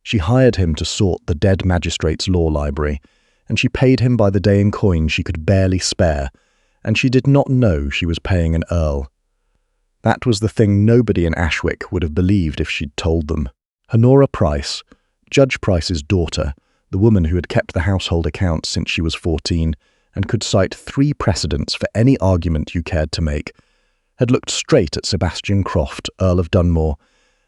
She hired him to sort the dead magistrate's law library, and she paid him by the day in coin she could barely spare, and she did not know she was paying an earl. That was the thing nobody in Ashwick would have believed if she'd told them. Honora Pryce, Judge Pryce's daughter, the woman who had kept the household accounts since she was 14 and could cite 3 precedents for any argument you cared to make, had looked straight at Sebastian Croft, Earl of Dunmore,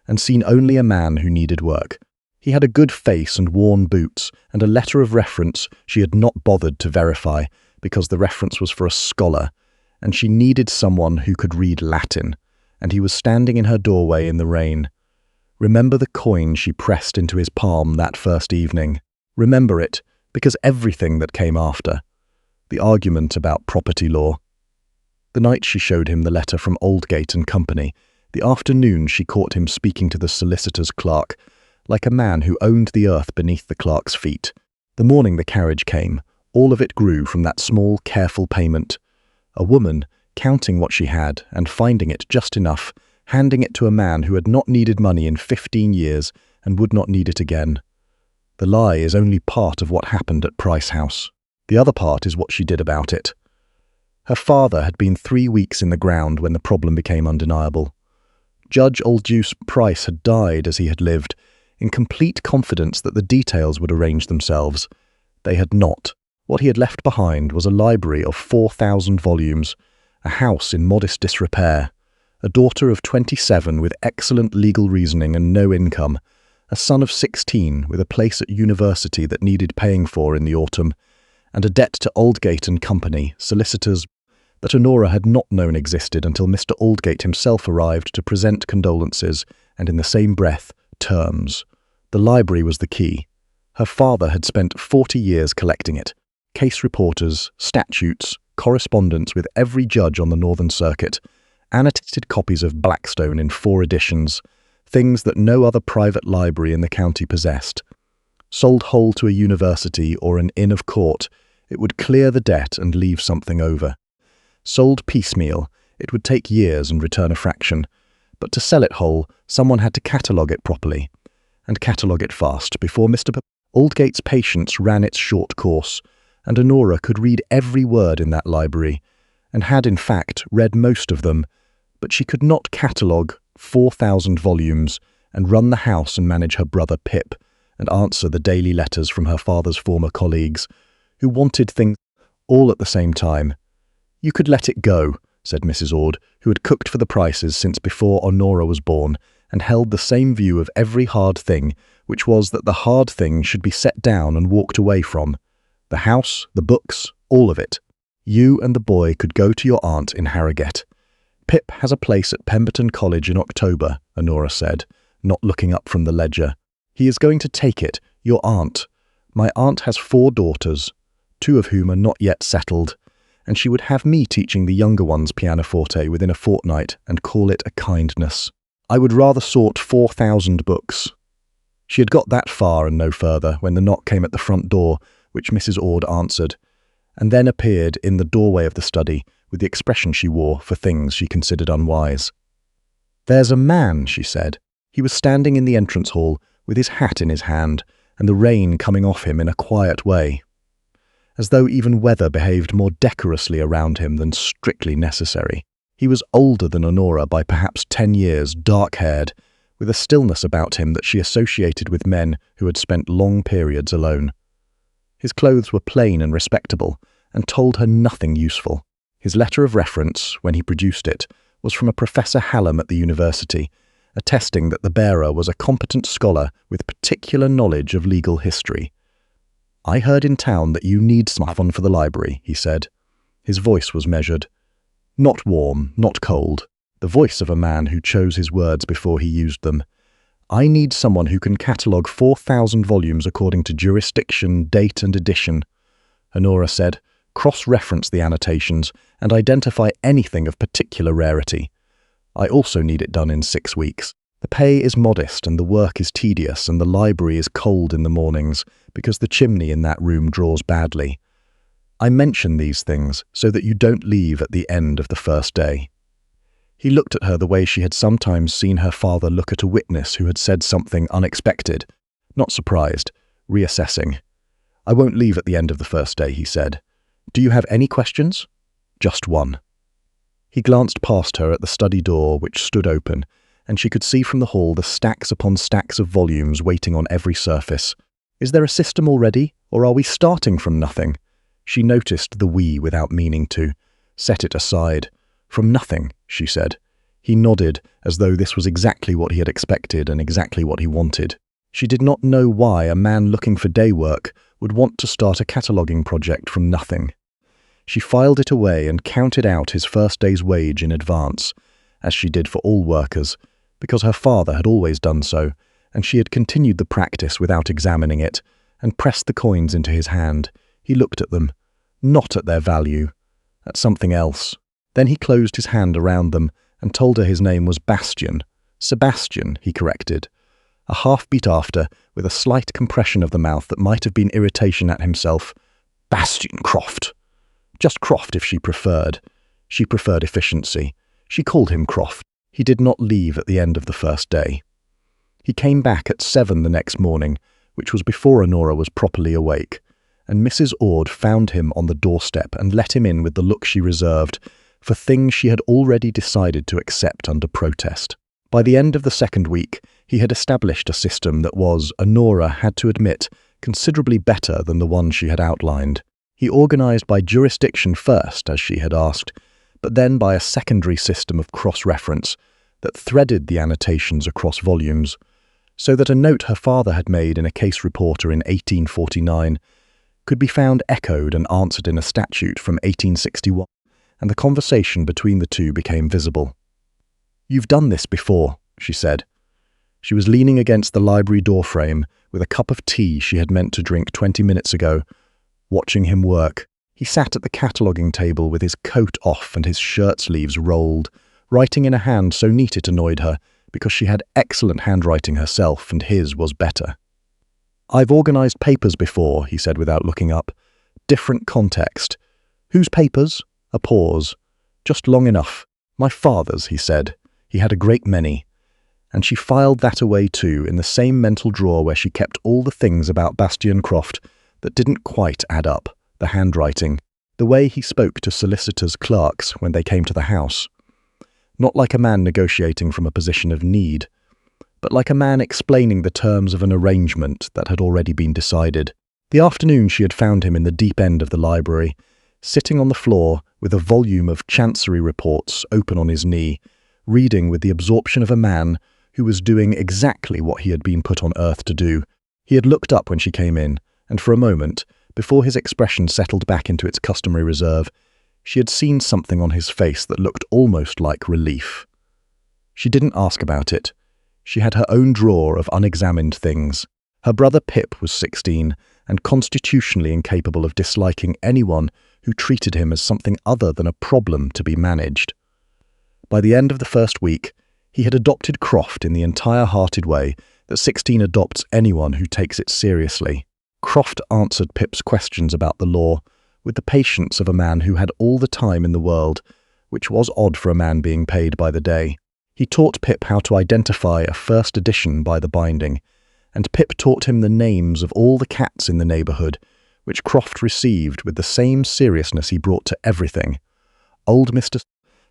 and seen only a man who needed work. He had a good face and worn boots, and a letter of reference she had not bothered to verify because the reference was for a scholar, and she needed someone who could read Latin, and he was standing in her doorway in the rain. Remember the coin she pressed into his palm that first evening. Remember it, because everything that came after. The argument about property law. The night she showed him the letter from Aldgate and Company, the afternoon she caught him speaking to the solicitor's clerk, like a man who owned the earth beneath the clerk's feet. The morning the carriage came, all of it grew from that small, careful payment. A woman, counting what she had and finding it just enough, handing it to a man who had not needed money in 15 years and would not need it again. The lie is only part of what happened at Pryce House. The other part is what she did about it. Her father had been 3 weeks in the ground when the problem became undeniable. Judge Aldous Pryce had died as he had lived, in complete confidence that the details would arrange themselves. They had not. What he had left behind was a library of 4,000 volumes, a house in modest disrepair, a daughter of 27 with excellent legal reasoning and no income, a son of 16 with a place at university that needed paying for in the autumn, and a debt to Aldgate and Company, solicitors, that Honora had not known existed until Mr. Aldgate himself arrived to present condolences and, in the same breath, terms. The library was the key. Her father had spent 40 years collecting it. Case reporters, statutes, correspondence with every judge on the Northern Circuit, annotated copies of Blackstone in 4 editions, things that no other private library in the county possessed. Sold whole to a university or an inn of court, it would clear the debt and leave something over. Sold piecemeal, it would take years and return a fraction. But to sell it whole, someone had to catalogue it properly, and catalogue it fast, before Mr. Aldgate's patience ran its short course, and Honora could read every word in that library, and had in fact read most of them, but she could not catalogue 4,000 volumes and run the house and manage her brother Pip, and answer the daily letters from her father's former colleagues, who wanted things all at the same time. "You could let it go," said Mrs. Ord, who had cooked for the Pryces since before Honora was born, and held the same view of every hard thing, which was that the hard thing should be set down and walked away from. The house, the books, all of it. You and the boy could go to your aunt in Harrogate. "Pip has a place at Pemberton College in October," Honora said, not looking up from the ledger. "He is going to take it, your aunt. My aunt has 4 daughters, 2 of whom are not yet settled, and she would have me teaching the younger ones pianoforte within a fortnight and call it a kindness. I would rather sort 4,000 books." She had got that far and no further when the knock came at the front door, which Mrs. Ord answered, and then appeared in the doorway of the study with the expression she wore for things she considered unwise. "There's a man," she said. He was standing in the entrance hall with his hat in his hand and the rain coming off him in a quiet way, as though even weather behaved more decorously around him than strictly necessary. He was older than Honora by perhaps 10 years, dark-haired, with a stillness about him that she associated with men who had spent long periods alone. His clothes were plain and respectable, and told her nothing useful. His letter of reference, when he produced it, was from a Professor Hallam at the university, attesting that the bearer was a competent scholar with particular knowledge of legal history. "I heard in town that you need someone for the library," he said. His voice was measured. Not warm, not cold. The voice of a man who chose his words before he used them. "I need someone who can catalogue 4,000 volumes according to jurisdiction, date and edition," Honora said. "Cross-reference the annotations and identify anything of particular rarity. I also need it done in 6 weeks. The pay is modest and the work is tedious and the library is cold in the mornings because the chimney in that room draws badly. I mention these things so that you don't leave at the end of the first day." He looked at her the way she had sometimes seen her father look at a witness who had said something unexpected, Not surprised, reassessing. "I won't leave at the end of the first day," he said. "Do you have any questions?" "Just one." He glanced past her at the study door, which stood open, and she could see from the hall the stacks upon stacks of volumes waiting on every surface. "Is there a system already, or are we starting from nothing?" She noticed the "we" without meaning to, set it aside. "From nothing," she said. He nodded, as though this was exactly what he had expected and exactly what he wanted. She did not know why a man looking for day work would want to start a cataloguing project from nothing. She filed it away and counted out his first day's wage in advance, as she did for all workers, because her father had always done so, and she had continued the practice without examining it, and pressed the coins into his hand. He looked at them, not at their value, at something else. Then he closed his hand around them and told her his name was Bastian. "Sebastian," he corrected. A half-beat after, with a slight compression of the mouth that might have been irritation at himself. "Sebastian Croft." Just Croft if she preferred. She preferred efficiency. She called him Croft. He did not leave at the end of the first day. He came back at 7 the next morning, which was before Honora was properly awake, and Mrs. Ord found him on the doorstep and let him in with the look she reserved for things she had already decided to accept under protest. By the end of the second week, he had established a system that was, Honora had to admit, considerably better than the one she had outlined. He organized by jurisdiction first, as she had asked, but then by a secondary system of cross-reference that threaded the annotations across volumes, so that a note her father had made in a case reporter in 1849 could be found echoed and answered in a statute from 1861, and the conversation between the two became visible. "You've done this before," she said. She was leaning against the library doorframe with a cup of tea she had meant to drink 20 minutes ago, watching him work. He sat at the cataloguing table with his coat off and his shirt sleeves rolled, writing in a hand so neat it annoyed her, because she had excellent handwriting herself and his was better. "I've organized papers before," he said without looking up. "Different context." "Whose papers?" A pause. "Just long enough." "My father's," he said. He had a great many. And she filed that away too, in the same mental drawer where she kept all the things about Sebastian Croft that didn't quite add up. The handwriting. The way he spoke to solicitors' clerks when they came to the house. Not like a man negotiating from a position of need, but like a man explaining the terms of an arrangement that had already been decided. The afternoon she had found him in the deep end of the library, sitting on the floor with a volume of chancery reports open on his knee, reading with the absorption of a man who was doing exactly what he had been put on earth to do. He had looked up when she came in, and for a moment, before his expression settled back into its customary reserve, she had seen something on his face that looked almost like relief. She didn't ask about it. She had her own drawer of unexamined things. Her brother Pip was 16 and constitutionally incapable of disliking anyone who treated him as something other than a problem to be managed. By the end of the first week, he had adopted Croft in the entire-hearted way that 16 adopts anyone who takes it seriously. Croft answered Pip's questions about the law with the patience of a man who had all the time in the world, which was odd for a man being paid by the day. He taught Pip how to identify a first edition by the binding, and Pip taught him the names of all the cats in the neighbourhood, which Croft received with the same seriousness he brought to everything. Old Mr.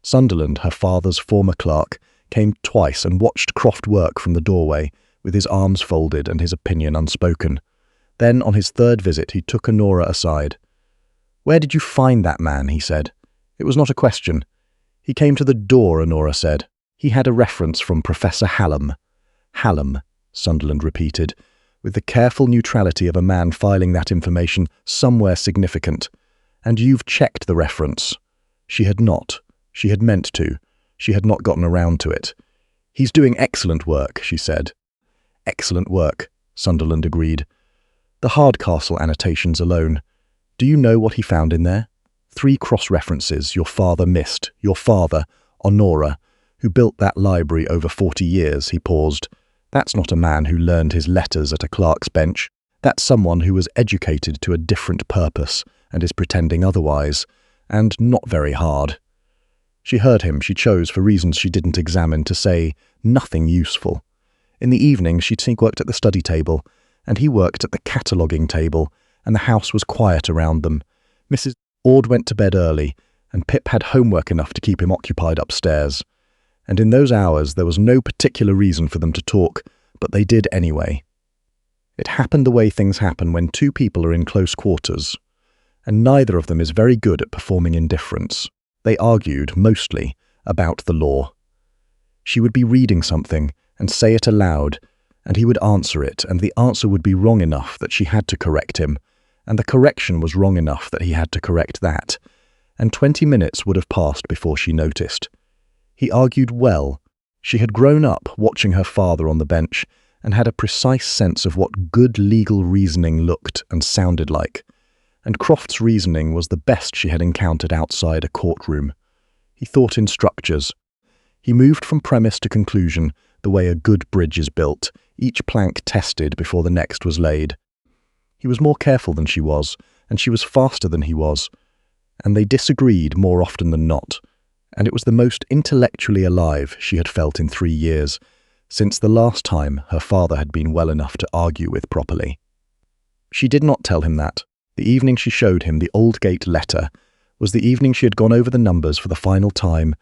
Sunderland, her father's former clerk, came twice and watched Croft work from the doorway, with his arms folded and his opinion unspoken. Then, on his third visit, he took Honora aside. "Where did you find that man?" he said. It was not a question. "He came to the door," Honora said. "He had a reference from Professor Hallam." "Hallam," Sunderland repeated, with the careful neutrality of a man filing that information somewhere significant. "And you've checked the reference." She had not. She had meant to. She had not gotten around to it. "He's doing excellent work," she said. "Excellent work," Sunderland agreed. "The Hardcastle annotations alone. Do you know what he found in there? 3 cross-references your father missed. Your father, Honora, who built that library over 40 years," he paused. "That's not a man who learned his letters at a clerk's bench. That's someone who was educated to a different purpose and is pretending otherwise, and not very hard." She heard him. She chose, for reasons she didn't examine, to say nothing useful. In the evening, she'd worked at the study table, and he worked at the cataloguing table, and the house was quiet around them. Mrs. Ord went to bed early, and Pip had homework enough to keep him occupied upstairs. And in those hours there was no particular reason for them to talk, but they did anyway. It happened the way things happen when two people are in close quarters, and neither of them is very good at performing indifference. They argued, mostly, about the law. She would be reading something and say it aloud, and he would answer it, and the answer would be wrong enough that she had to correct him, and the correction was wrong enough that he had to correct that, and 20 minutes would have passed before she noticed. He argued well. She had grown up watching her father on the bench and had a precise sense of what good legal reasoning looked and sounded like, and Croft's reasoning was the best she had encountered outside a courtroom. He thought in structures. He moved from premise to conclusion the way a good bridge is built, each plank tested before the next was laid. He was more careful than she was, and she was faster than he was, and they disagreed more often than not, and it was the most intellectually alive she had felt in 3 years, since the last time her father had been well enough to argue with properly. She did not tell him that. The evening she showed him the Aldgate letter was the evening she had gone over the numbers for the final time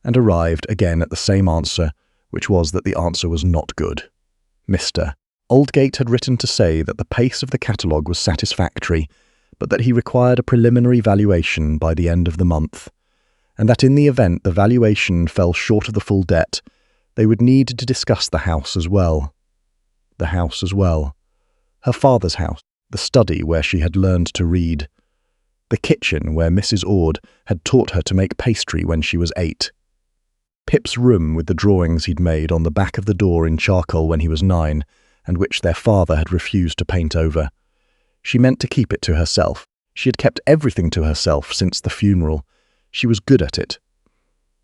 and arrived again at the same answer, which was that the answer was not good. Mr. Aldgate had written to say that the pace of the catalogue was satisfactory, but that he required a preliminary valuation by the end of the month, and that in the event the valuation fell short of the full debt, they would need to discuss the house as well. The house as well. Her father's house, the study where she had learned to read, the kitchen where Mrs. Ord had taught her to make pastry when she was 8, Pip's room with the drawings he'd made on the back of the door in charcoal when he was 9, and which their father had refused to paint over. She meant to keep it to herself. She had kept everything to herself since the funeral. She was good at it.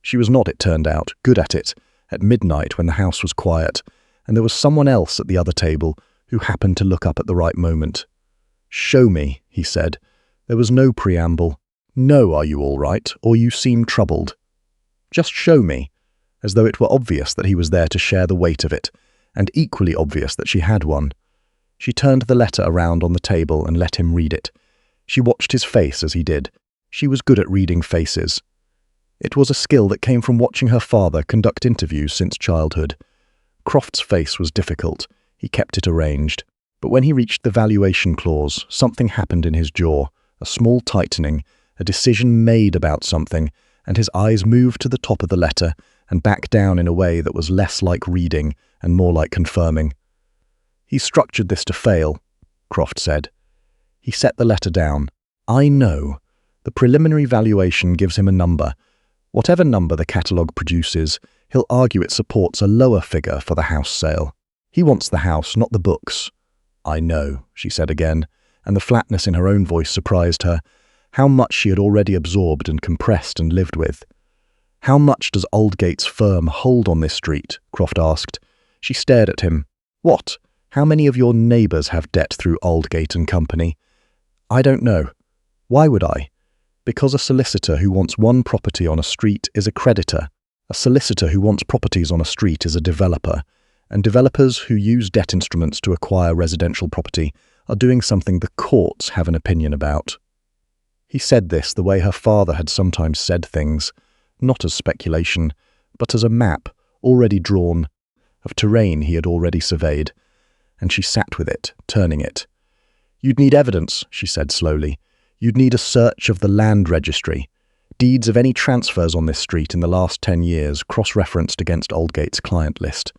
She was not, it turned out, good at it at midnight when the house was quiet, and there was someone else at the other table who happened to look up at the right moment. "Show me," he said. There was no preamble. "No, are you all right, or you seem troubled? Just show me," as though it were obvious that he was there to share the weight of it, and equally obvious that she had one. She turned the letter around on the table and let him read it. She watched his face as he did. She was good at reading faces. It was a skill that came from watching her father conduct interviews since childhood. Croft's face was difficult. He kept it arranged. But when he reached the valuation clause, something happened in his jaw, a small tightening, a decision made about something, and his eyes moved to the top of the letter and back down in a way that was less like reading and more like confirming. "He structured this to fail," Croft said. He set the letter down. "I know. The preliminary valuation gives him a number. Whatever number the catalogue produces, he'll argue it supports a lower figure for the house sale. He wants the house, not the books." "I know," she said again, and the flatness in her own voice surprised her. How much she had already absorbed and compressed and lived with. "How much does Aldgate's firm hold on this street?" Croft asked. She stared at him. "What? How many of your neighbours have debt through Aldgate and Company?" "I don't know." "Why would I?" "Because a solicitor who wants one property on a street is a creditor. A solicitor who wants properties on a street is a developer, and developers who use debt instruments to acquire residential property are doing something the courts have an opinion about." He said this the way her father had sometimes said things, not as speculation, but as a map, already drawn, of terrain he had already surveyed, and she sat with it, turning it. "You'd need evidence," she said slowly. "You'd need a search of the land registry, deeds of any transfers on this street in the last 10 years, cross-referenced against Aldgate's client list."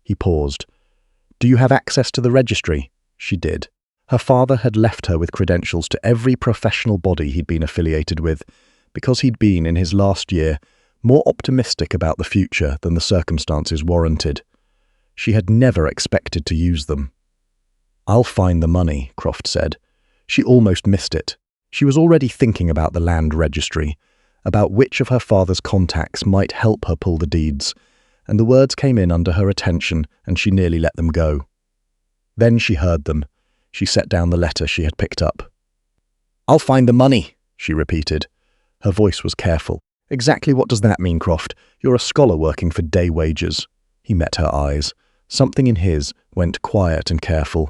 He paused. "Do you have access to the registry?" She did. Her father had left her with credentials to every professional body he'd been affiliated with, because he'd been, in his last year, more optimistic about the future than the circumstances warranted. She had never expected to use them. "I'll find the money," Croft said. She almost missed it. She was already thinking about the land registry, about which of her father's contacts might help her pull the deeds, and the words came in under her attention, and she nearly let them go. Then she heard them. She set down the letter she had picked up. "I'll find the money," she repeated. Her voice was careful. "Exactly what does that mean, Croft? You're a scholar working for day wages." He met her eyes. Something in his went quiet and careful.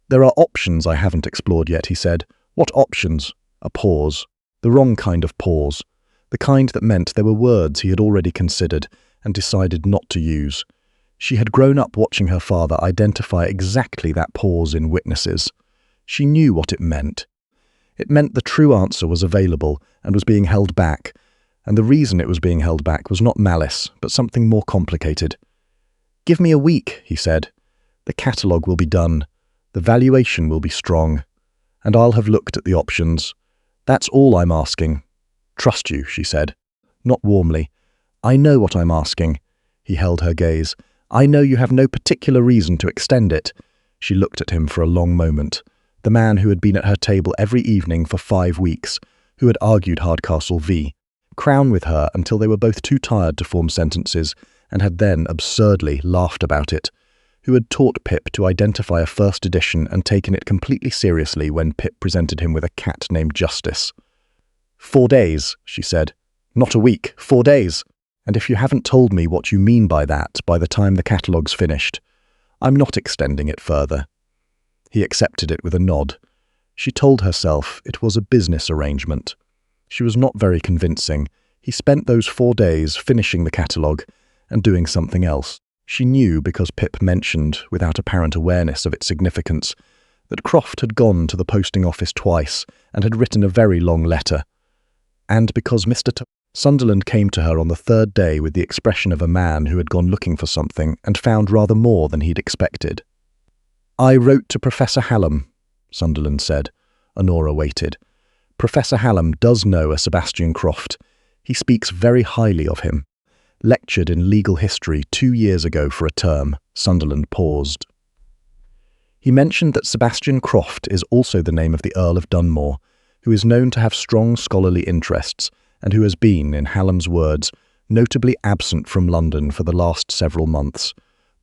There are options I haven't explored yet, he said. What options? A pause. The wrong kind of pause. The kind that meant there were words he had already considered and decided not to use. She had grown up watching her father identify exactly that pause in witnesses. She knew what it meant. It meant the true answer was available and was being held back, and the reason it was being held back was not malice, but something more complicated. "Give me a week," he said. "The catalogue will be done. The valuation will be strong. And I'll have looked at the options. That's all I'm asking." "Trust you," she said. Not warmly. "I know what I'm asking." He held her gaze. "I know you have no particular reason to extend it." She looked at him for a long moment. The man who had been at her table every evening for 5 weeks, who had argued Hardcastle v. Crown with her until they were both too tired to form sentences, and had then, absurdly, laughed about it, who had taught Pip to identify a first edition and taken it completely seriously when Pip presented him with a cat named Justice. 4 days, she said. "Not a week, 4 days. And if you haven't told me what you mean by that by the time the catalogue's finished, I'm not extending it further." He accepted it with a nod. She told herself it was a business arrangement. She was not very convincing. He spent those 4 days finishing the catalogue and doing something else. She knew, because Pip mentioned, without apparent awareness of its significance, that Croft had gone to the posting office twice and had written a very long letter. And because Sunderland came to her on the 3rd day with the expression of a man who had gone looking for something and found rather more than he'd expected. "I wrote to Professor Hallam," Sunderland said. Honora waited. "Professor Hallam does know a Sebastian Croft. He speaks very highly of him. Lectured in legal history 2 years ago for a term." Sunderland paused. "He mentioned that Sebastian Croft is also the name of the Earl of Dunmore, who is known to have strong scholarly interests and who has been, in Hallam's words, notably absent from London for the last several months.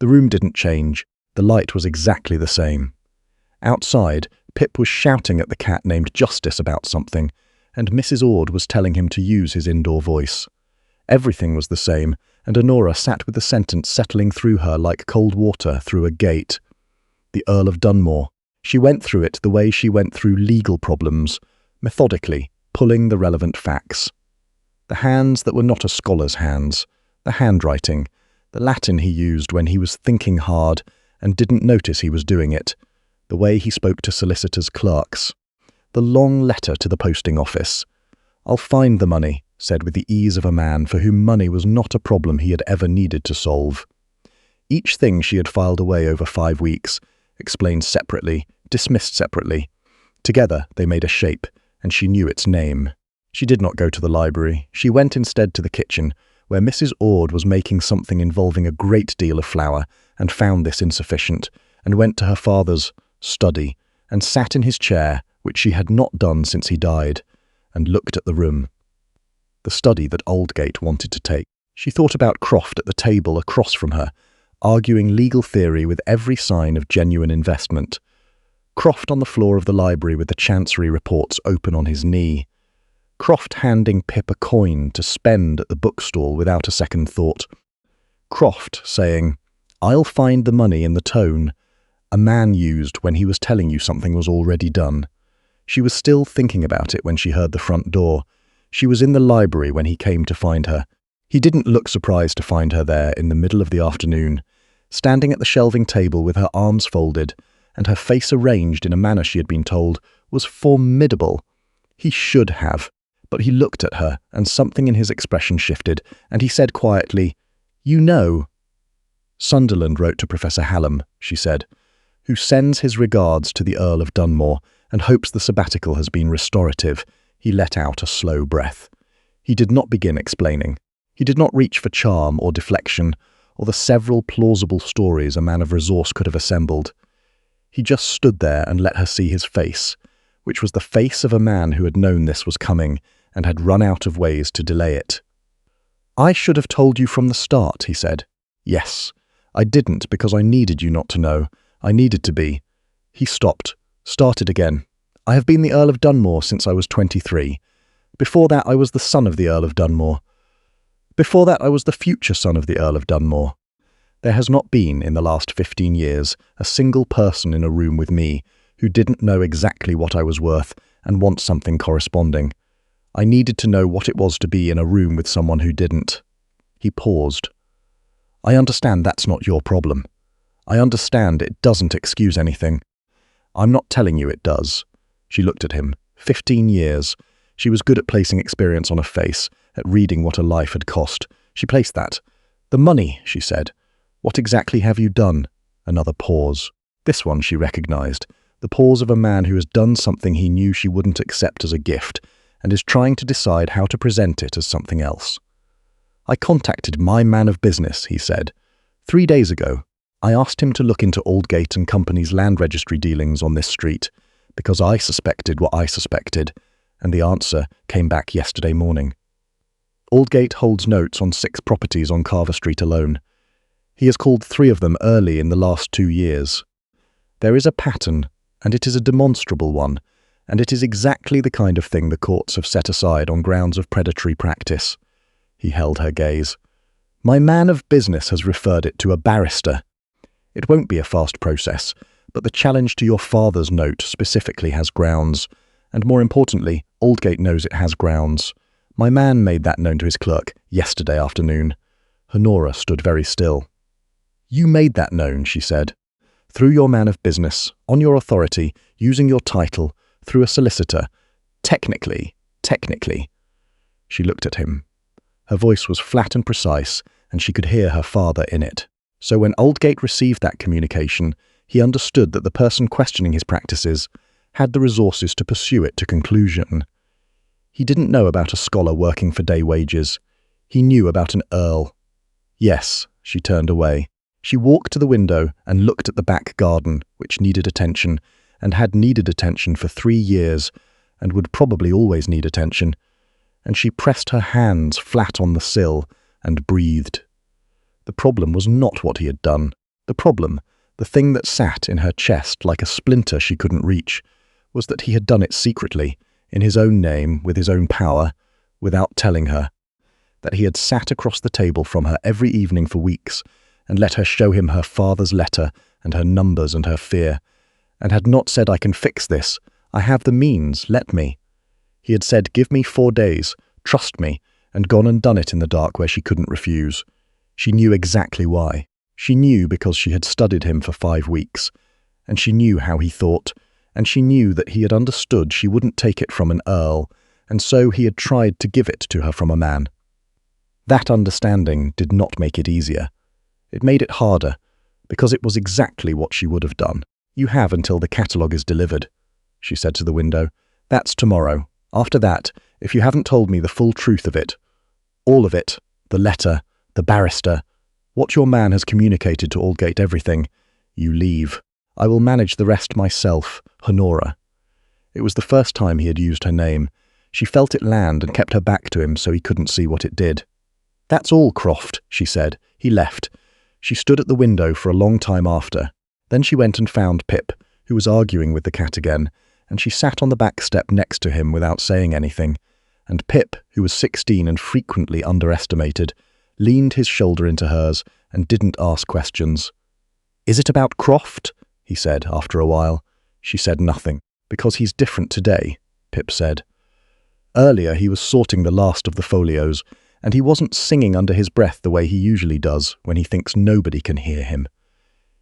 The room didn't change. The light was exactly the same. Outside, Pip was shouting at the cat named Justice about something, and Mrs. Ord was telling him to use his indoor voice. Everything was the same, and Honora sat with the sentence settling through her like cold water through a gate. The Earl of Dunmore. She went through it the way she went through legal problems, methodically, pulling the relevant facts. The hands that were not a scholar's hands, the handwriting, the Latin he used when he was thinking hard and didn't notice he was doing it, the way he spoke to solicitors' clerks, the long letter to the posting office. "I'll find the money," said with the ease of a man for whom money was not a problem he had ever needed to solve. Each thing she had filed away over 5 weeks, explained separately, dismissed separately. Together they made a shape, and she knew its name. She did not go to the library. She went instead to the kitchen, where Mrs. Ord was making something involving a great deal of flour, and found this insufficient, and went to her father's study, and sat in his chair, which she had not done since he died, and looked at the room. The study that Aldgate wanted to take. She thought about Croft at the table across from her, arguing legal theory with every sign of genuine investment. Croft on the floor of the library with the Chancery reports open on his knee. Croft handing Pip a coin to spend at the bookstall without a second thought. Croft saying, "I'll find the money," in the tone a man used when he was telling you something was already done. She was still thinking about it when she heard the front door. She was in the library when he came to find her. He didn't look surprised to find her there in the middle of the afternoon, standing at the shelving table with her arms folded, and her face arranged in a manner she had been told was formidable. He should have, but he looked at her, and something in his expression shifted, and he said quietly, "You know." "Sunderland wrote to Professor Hallam," she said, "who sends his regards to the Earl of Dunmore and hopes the sabbatical has been restorative." He let out a slow breath. He did not begin explaining. He did not reach for charm or deflection, or the several plausible stories a man of resource could have assembled. He just stood there and let her see his face, which was the face of a man who had known this was coming and had run out of ways to delay it. "I should have told you from the start," he said. "Yes. I didn't because I needed you not to know. I needed to be." He stopped, started again. "I have been the Earl of Dunmore since I was 23. Before that I was the son of the Earl of Dunmore. Before that I was the future son of the Earl of Dunmore. There has not been, in the last 15 years, a single person in a room with me who didn't know exactly what I was worth and want something corresponding. I needed to know what it was to be in a room with someone who didn't. He paused. I understand that's not your problem. I understand it doesn't excuse anything. I'm not telling you it does. She looked at him. 15 years. She was good at placing experience on a face, at reading what a life had cost. She placed that. The money, she said. What exactly have you done? Another pause. This one she recognized. The pause of a man who has done something he knew she wouldn't accept as a gift, and is trying to decide how to present it as something else. I contacted my man of business, he said. 3 days ago, I asked him to look into Aldgate and Company's land registry dealings on this street, because I suspected what I suspected, and the answer came back yesterday morning. Aldgate holds notes on 6 properties on Carver Street alone. He has called 3 of them early in the last 2 years. There is a pattern, and it is a demonstrable one, and it is exactly the kind of thing the courts have set aside on grounds of predatory practice. He held her gaze. My man of business has referred it to a barrister. It won't be a fast process, but the challenge to your father's note specifically has grounds, and more importantly, Aldgate knows it has grounds. My man made that known to his clerk yesterday afternoon. Honora stood very still. You made that known, she said. Through your man of business, on your authority, using your title, through a solicitor. Technically. She looked at him. Her voice was flat and precise, and she could hear her father in it. So when Aldgate received that communication, he understood that the person questioning his practices had the resources to pursue it to conclusion. He didn't know about a scholar working for day wages. He knew about an earl. Yes, she turned away. She walked to the window and looked at the back garden, which needed attention, and had needed attention for 3 years, and would probably always need attention. And she pressed her hands flat on the sill and breathed. The problem was not what he had done. The problem, the thing that sat in her chest like a splinter she couldn't reach, was that he had done it secretly, in his own name, with his own power, without telling her. That he had sat across the table from her every evening for weeks, and let her show him her father's letter and her numbers and her fear, and had not said, I can fix this, I have the means, let me. He had said, give me 4 days, trust me, and gone and done it in the dark where she couldn't refuse. She knew exactly why. She knew because she had studied him for 5 weeks, and she knew how he thought, and she knew that he had understood she wouldn't take it from an earl, and so he had tried to give it to her from a man. That understanding did not make it easier. It made it harder, because it was exactly what she would have done. You have until the catalogue is delivered, she said to the window. That's tomorrow. After that, if you haven't told me the full truth of it, all of it, the letter, the barrister, what your man has communicated to Aldgate, everything, you leave. I will manage the rest myself, Honora. It was the first time he had used her name. She felt it land and kept her back to him so he couldn't see what it did. That's all, Croft, she said. He left. She stood at the window for a long time after. Then she went and found Pip, who was arguing with the cat again, and she sat on the back step next to him without saying anything, and Pip, who was 16 and frequently underestimated, leaned his shoulder into hers and didn't ask questions. Is it about Croft? He said after a while. She said nothing. Because he's different today, Pip said. Earlier he was sorting the last of the folios, and he wasn't singing under his breath the way he usually does when he thinks nobody can hear him.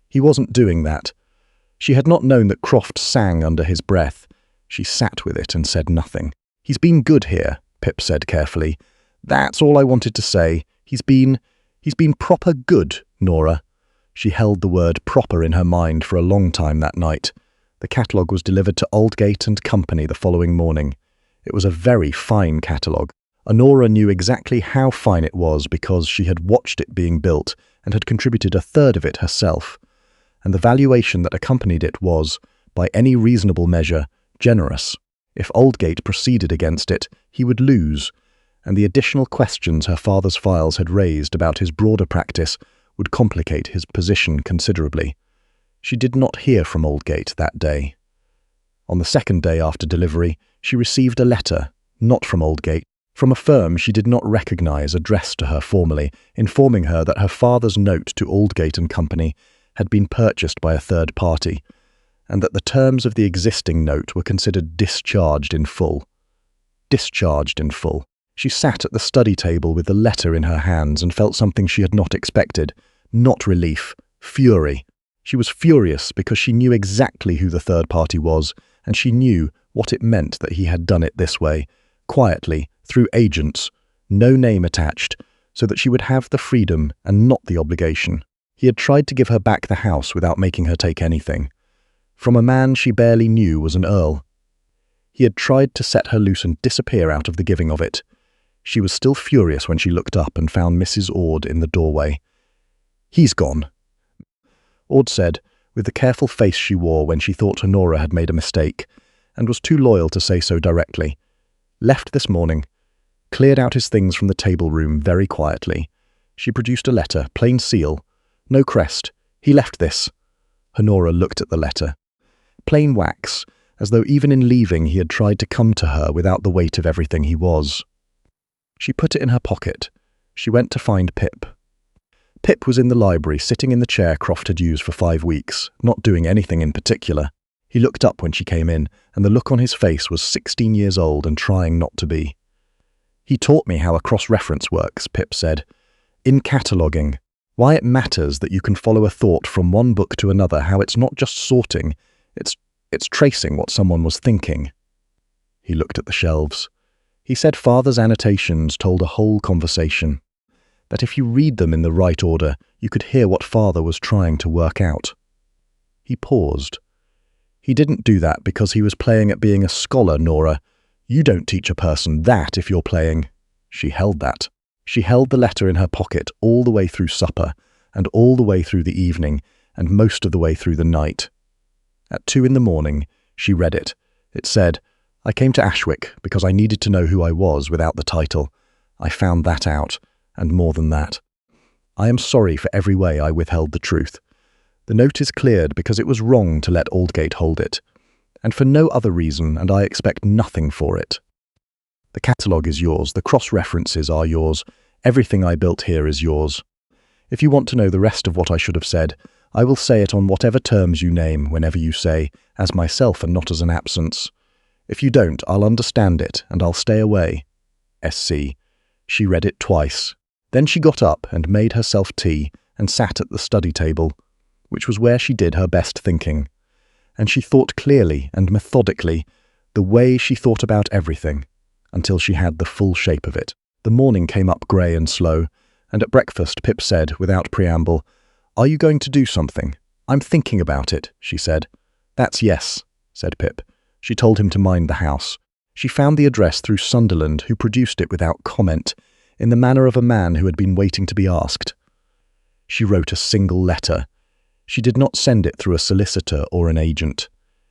He wasn't doing that. She had not known that Croft sang under his breath. She sat with it and said nothing. He's been good here, Pip said carefully. That's all I wanted to say. He's been proper good, Nora. She held the word proper in her mind for a long time that night. The catalogue was delivered to Aldgate and Company the following morning. It was a very fine catalogue. Honora knew exactly how fine it was because she had watched it being built and had contributed 1/3 of it herself. And the valuation that accompanied it was, by any reasonable measure, generous. If Aldgate proceeded against it, he would lose, and the additional questions her father's files had raised about his broader practice would complicate his position considerably. She did not hear from Aldgate that day. On the 2nd day after delivery, she received a letter, not from Aldgate, from a firm she did not recognize addressed to her formally, informing her that her father's note to Aldgate and Company had been purchased by a 3rd party, and that the terms of the existing note were considered discharged in full. Discharged in full. She sat at the study table with the letter in her hands and felt something she had not expected. Not relief, fury. She was furious because she knew exactly who the third party was, and she knew what it meant that he had done it this way, quietly, through agents, no name attached, so that she would have the freedom and not the obligation. He had tried to give her back the house without making her take anything. From a man she barely knew was an earl. He had tried to set her loose and disappear out of the giving of it. She was still furious when she looked up and found Mrs. Ord in the doorway. "He's gone," Ord said, with the careful face she wore when she thought Honora had made a mistake, and was too loyal to say so directly. "Left this morning. Cleared out his things from the table room very quietly. She produced a letter, plain seal. No crest. He left this." Honora looked at the letter. Plain wax, as though even in leaving he had tried to come to her without the weight of everything he was. She put it in her pocket. She went to find Pip. Pip was in the library, sitting in the chair Croft had used for 5 weeks, not doing anything in particular. He looked up when she came in, and the look on his face was 16 years old and trying not to be. "He taught me how a cross-reference works," Pip said. "In cataloguing. Why it matters that you can follow a thought from one book to another, how it's not just sorting, it's tracing what someone was thinking." He looked at the shelves. He said Father's annotations told a whole conversation. That if you read them in the right order, you could hear what Father was trying to work out. He paused. "He didn't do that because he was playing at being a scholar, Nora. You don't teach a person that if you're playing." She held that. She held the letter in her pocket all the way through supper, and all the way through the evening, and most of the way through the night. At 2 a.m, she read it. It said, "I came to Ashwick because I needed to know who I was without the title. I found that out, and more than that. I am sorry for every way I withheld the truth. The note is cleared because it was wrong to let Aldgate hold it, and for no other reason, and I expect nothing for it. The catalogue is yours, the cross-references are yours, everything I built here is yours. If you want to know the rest of what I should have said, I will say it on whatever terms you name whenever you say, as myself and not as an absence. If you don't, I'll understand it, and I'll stay away. SC." She read it twice. Then she got up and made herself tea and sat at the study table, which was where she did her best thinking. And she thought clearly and methodically, the way she thought about everything, until she had the full shape of it. The morning came up grey and slow, and at breakfast Pip said, without preamble, "Are you going to do something?" "I'm thinking about it," she said. "That's yes," said Pip. She told him to mind the house. She found the address through Sunderland, who produced it without comment, in the manner of a man who had been waiting to be asked. She wrote a single letter. She did not send it through a solicitor or an agent.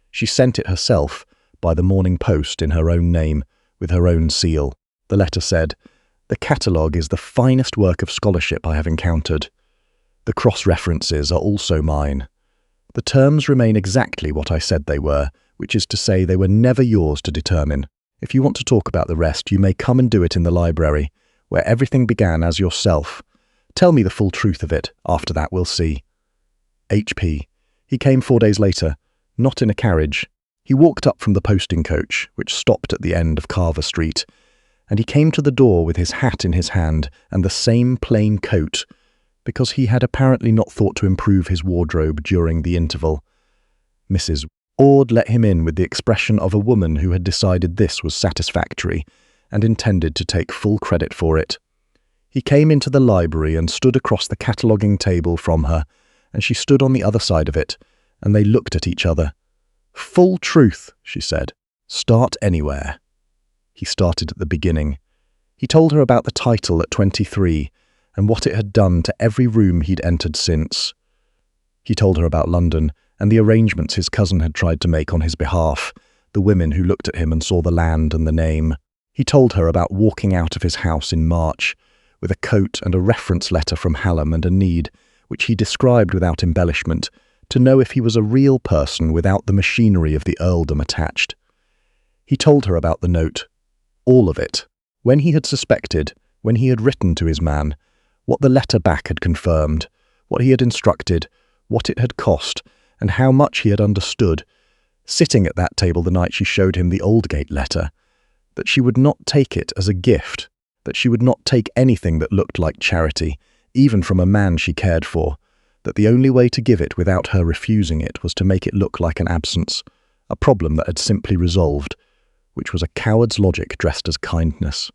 She sent it herself, by the morning post in her own name, with her own seal. The letter said, "The catalogue is the finest work of scholarship I have encountered. The cross-references are also mine. The terms remain exactly what I said they were, which is to say they were never yours to determine. If you want to talk about the rest, you may come and do it in the library, where everything began as yourself. Tell me the full truth of it. After that we'll see." H.P. He came 4 days later, not in a carriage. He walked up from the posting coach, which stopped at the end of Carver Street, and he came to the door with his hat in his hand and the same plain coat, because he had apparently not thought to improve his wardrobe during the interval. Mrs. Ord let him in with the expression of a woman who had decided this was satisfactory and intended to take full credit for it. He came into the library and stood across the cataloguing table from her, and she stood on the other side of it, and they looked at each other. "Full truth," she said. "Start anywhere." He started at the beginning. He told her about the title at 23 and what it had done to every room he'd entered since. He told her about London and the arrangements his cousin had tried to make on his behalf, the women who looked at him and saw the land and the name. He told her about walking out of his house in March, with a coat and a reference letter from Hallam and a need, which he described without embellishment, to know if he was a real person without the machinery of the earldom attached. He told her about the note, all of it, when he had suspected, when he had written to his man, what the letter back had confirmed, what he had instructed, what it had cost, and how much he had understood, sitting at that table the night she showed him the Aldgate letter, that she would not take it as a gift, that she would not take anything that looked like charity, even from a man she cared for, that the only way to give it without her refusing it was to make it look like an absence, a problem that had simply resolved, which was a coward's logic dressed as kindness.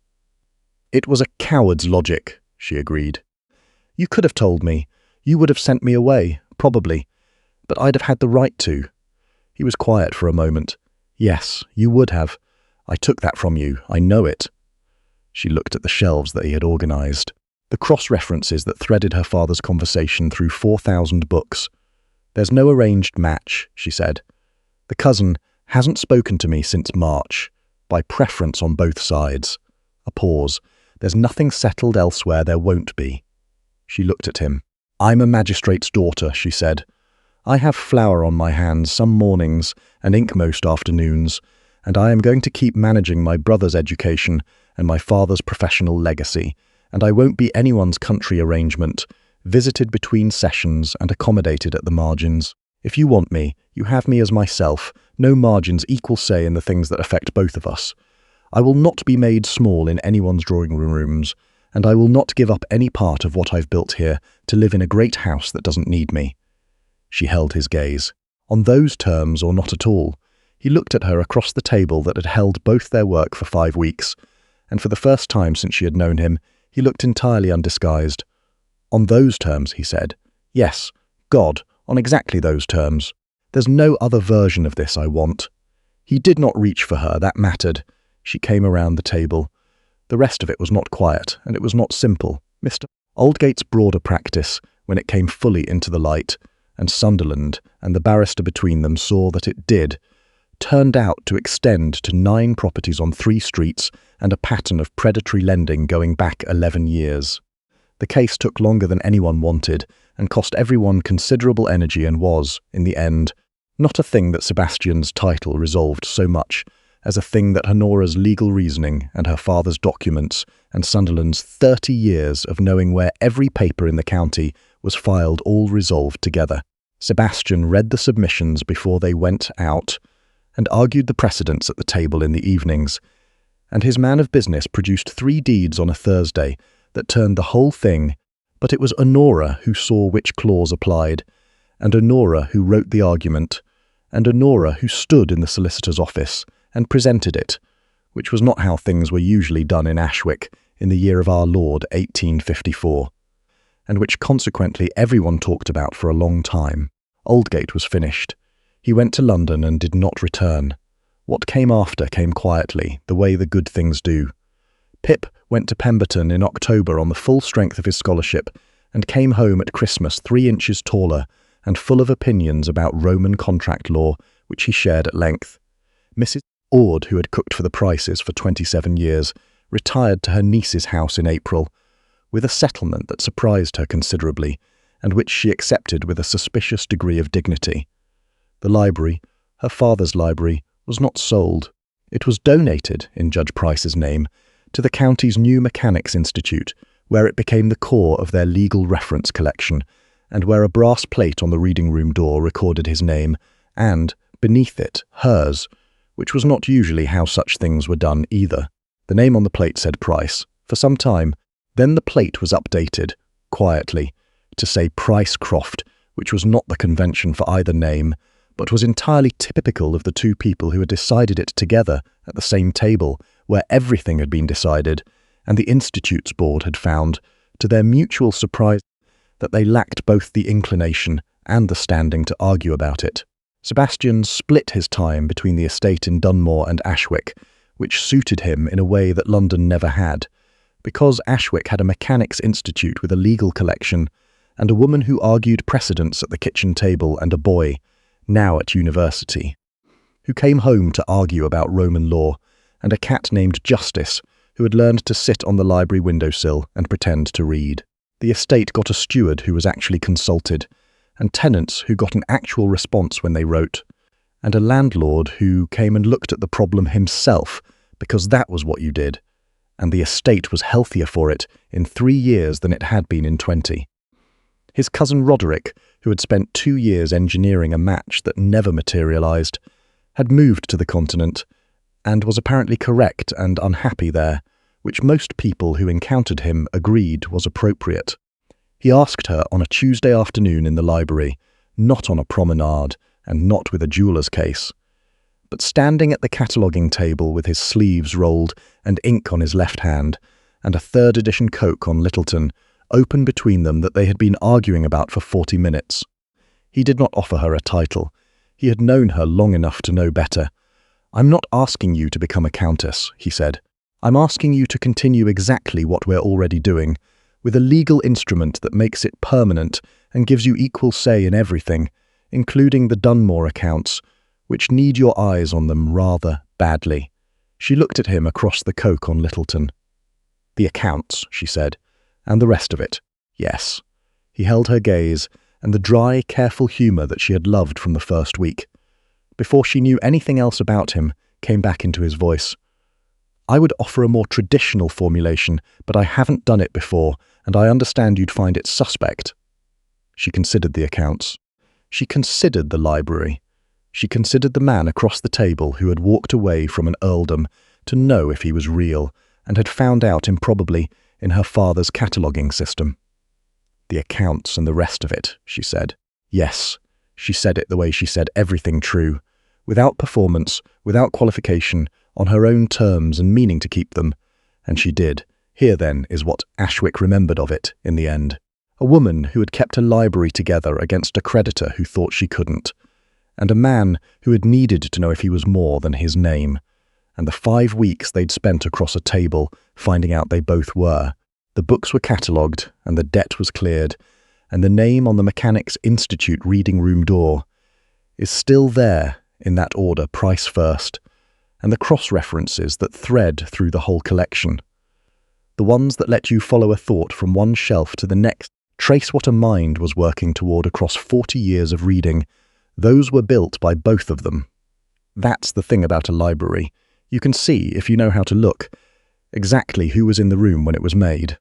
It was a coward's logic, she agreed. You could have told me. You would have sent me away, probably, but I'd have had the right to. He was quiet for a moment. Yes, you would have. I took that from you, I know it. She looked at the shelves that he had organised, the cross-references that threaded her father's conversation through 4,000 books. There's no arranged match, she said. The cousin hasn't spoken to me since March, by preference on both sides. A pause. There's nothing settled elsewhere, there won't be. She looked at him. I'm a magistrate's daughter, she said. I have flour on my hands some mornings and ink most afternoons, and I am going to keep managing my brother's education and my father's professional legacy, and I won't be anyone's country arrangement, visited between sessions and accommodated at the margins. If you want me, you have me as myself, no margins, equal say in the things that affect both of us. I will not be made small in anyone's drawing rooms, and I will not give up any part of what I've built here to live in a great house that doesn't need me. She held his gaze. On those terms, or not at all, he looked at her across the table that had held both their work for 5 weeks, and for the first time since she had known him, he looked entirely undisguised. On those terms, he said. Yes, God, on exactly those terms. There's no other version of this I want. He did not reach for her, that mattered. She came around the table. The rest of it was not quiet, and it was not simple. Mr. Aldgate's broader practice, when it came fully into the light, and Sunderland and the barrister between them saw that it did, turned out to extend to 9 properties on 3 streets and a pattern of predatory lending going back 11 years. The case took longer than anyone wanted and cost everyone considerable energy and was, in the end, not a thing that Sebastian's title resolved so much as a thing that Honora's legal reasoning and her father's documents and Sunderland's 30 years of knowing where every paper in the county was filed all resolved together. Sebastian read the submissions before they went out and argued the precedents at the table in the evenings, and his man of business produced 3 deeds on a Thursday that turned the whole thing, but it was Honora who saw which clause applied, and Honora who wrote the argument, and Honora who stood in the solicitor's office and presented it, which was not how things were usually done in Ashwick in the year of our Lord 1854, and which consequently everyone talked about for a long time. Aldgate was finished. He went to London and did not return. What came after came quietly, the way the good things do. Pip went to Pemberton in October on the full strength of his scholarship and came home at Christmas 3 inches taller and full of opinions about Roman contract law, which he shared at length. Mrs. Ord, who had cooked for the Pryces for 27 years, retired to her niece's house in April, with a settlement that surprised her considerably, and which she accepted with a suspicious degree of dignity. The library, her father's library, was not sold. It was donated, in Judge Pryce's name, to the county's new Mechanics' Institute, where it became the core of their legal reference collection, and where a brass plate on the reading room door recorded his name, and, beneath it, hers, which was not usually how such things were done either. The name on the plate said Pryce, for some time. Then the plate was updated, quietly, to say Pryce Croft, which was not the convention for either name, but was entirely typical of the 2 people who had decided it together at the same table, where everything had been decided, and the Institute's board had found, to their mutual surprise, that they lacked both the inclination and the standing to argue about it. Sebastian split his time between the estate in Dunmore and Ashwick, which suited him in a way that London never had, because Ashwick had a Mechanics' Institute with a legal collection, and a woman who argued precedents at the kitchen table, and a boy, now at university, who came home to argue about Roman law, and a cat named Justice, who had learned to sit on the library windowsill and pretend to read. The estate got a steward who was actually consulted, and tenants who got an actual response when they wrote, and a landlord who came and looked at the problem himself, because that was what you did, and the estate was healthier for it in 3 years than it had been in 20. His cousin Roderick, who who had spent 2 years engineering a match that never materialized, had moved to the continent, and was apparently correct and unhappy there, which most people who encountered him agreed was appropriate. He asked her on a Tuesday afternoon in the library, not on a promenade and not with a jeweller's case, but standing at the cataloguing table with his sleeves rolled and ink on his left hand, and a third edition Coke on Littleton, open between them that they had been arguing about for 40 minutes. He did not offer her a title. He had known her long enough to know better. "I'm not asking you to become a countess," he said. "I'm asking you to continue exactly what we're already doing, with a legal instrument that makes it permanent and gives you equal say in everything, including the Dunmore accounts, which need your eyes on them rather badly." She looked at him across the Coke on Littleton. "The accounts," she said, "and the rest of it, yes." He held her gaze, and the dry, careful humour that she had loved from the first week, before she knew anything else about him, came back into his voice. "I would offer a more traditional formulation, but I haven't done it before, and I understand you'd find it suspect." She considered the accounts. She considered the library. She considered the man across the table who had walked away from an earldom to know if he was real, and had found out improbably in her father's cataloguing system. "The accounts and the rest of it," she said. Yes, she said it the way she said everything true, without performance, without qualification, on her own terms and meaning to keep them. And she did. Here, then, is what Ashwick remembered of it in the end. A woman who had kept a library together against a creditor who thought she couldn't, and a man who had needed to know if he was more than his name. And the 5 weeks they'd spent across a table, finding out they both were. The books were catalogued, and the debt was cleared, and the name on the Mechanics' Institute reading room door is still there in that order, Pryce first, and the cross-references that thread through the whole collection. The ones that let you follow a thought from one shelf to the next, trace what a mind was working toward across 40 years of reading. Those were built by both of them. That's the thing about a library. You can see, if you know how to look, exactly who was in the room when it was made.